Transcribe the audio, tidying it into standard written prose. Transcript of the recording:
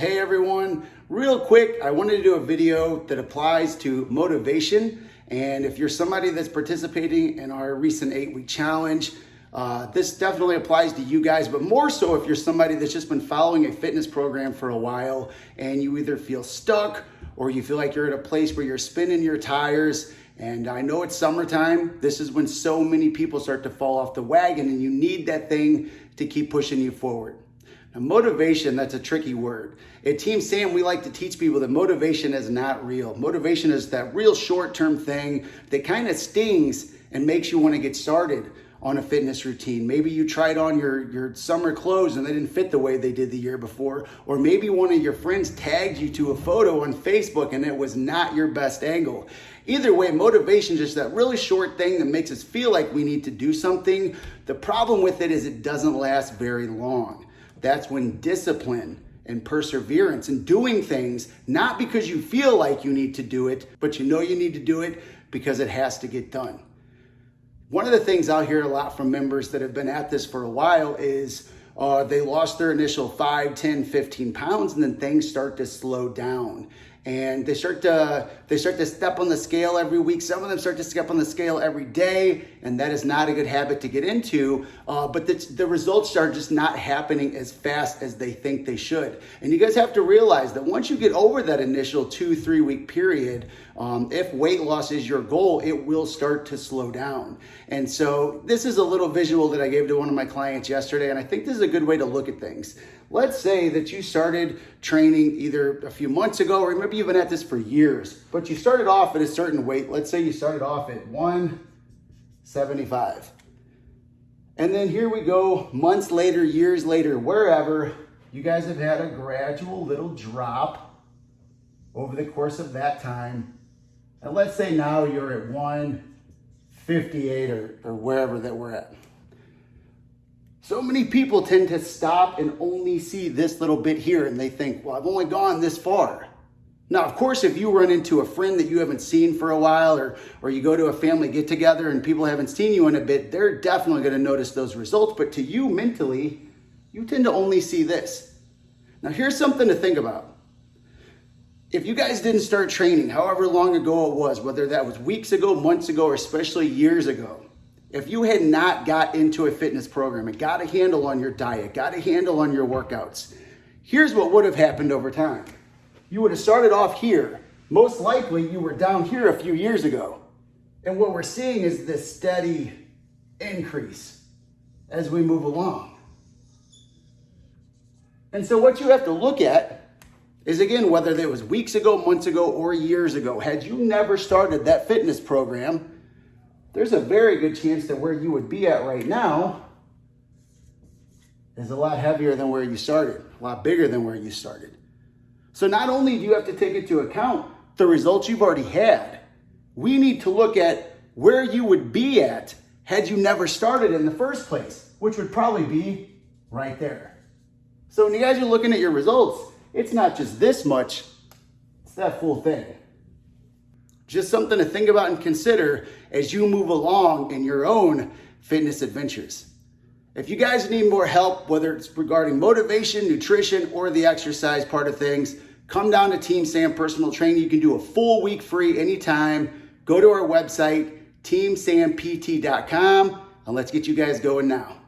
Hey everyone, real quick, I wanted to do a video that applies to motivation. And if you're somebody that's participating in our recent 8-week challenge, this definitely applies to you guys, but more so if you're somebody that's just been following a fitness program for a while and you either feel stuck or you feel like you're at a place where you're spinning your tires. And I know it's summertime. This is when so many people start to fall off the wagon and you need that thing to keep pushing you forward. Now, motivation, that's a tricky word. At TeamSam, we like to teach people that motivation is not real. Motivation is that real short-term thing that kind of stings and makes you want to get started on a fitness routine. Maybe you tried on your summer clothes and they didn't fit the way they did the year before. Or maybe one of your friends tagged you to a photo on Facebook and it was not your best angle. Either way, motivation is just that really short thing that makes us feel like we need to do something. The problem with it is it doesn't last very long. That's when discipline and perseverance and doing things, not because you feel like you need to do it, but you know you need to do it because it has to get done. One of the things I'll hear a lot from members that have been at this for a while is they lost their initial 5, 10, 15 pounds and then things start to slow down. And they start to step on the scale every week. Some of them start to step on the scale every day, and that is not a good habit to get into. But the results are just not happening as fast as they think they should. And you guys have to realize that once you get over that initial 2-3 week period, if weight loss is your goal, it will start to slow down. And so this is a little visual that I gave to one of my clients yesterday, and I think this is a good way to look at things. Let's say that you started training either a few months ago, or maybe you've been at this for years, but you started off at a certain weight. Let's say you started off at 175. And then here we go, months later, years later, wherever, you guys have had a gradual little drop over the course of that time. And let's say now you're at 158 or wherever that we're at. So many people tend to stop and only see this little bit here and they think, well, I've only gone this far. Now, of course, if you run into a friend that you haven't seen for a while or you go to a family get together and people haven't seen you in a bit, they're definitely going to notice those results. But to you mentally, you tend to only see this. Now, here's something to think about. If you guys didn't start training, however long ago it was, whether that was weeks ago, months ago, or especially years ago, if you had not got into a fitness program and got a handle on your diet, got a handle on your workouts, here's what would have happened over time. You would have started off here. Most likely you were down here a few years ago. And what we're seeing is this steady increase as we move along. And so what you have to look at is, again, whether that was weeks ago, months ago, or years ago, had you never started that fitness program, there's a very good chance that where you would be at right now is a lot heavier than where you started, a lot bigger than where you started. So not only do you have to take into account the results you've already had, we need to look at where you would be at had you never started in the first place, which would probably be right there. So when you guys are looking at your results, it's not just this much, it's that full thing. Just something to think about and consider as you move along in your own fitness adventures. If you guys need more help, whether it's regarding motivation, nutrition, or the exercise part of things, come down to TeamSam Personal Training. You can do a full week free anytime. Go to our website, teamsampt.com, and let's get you guys going now.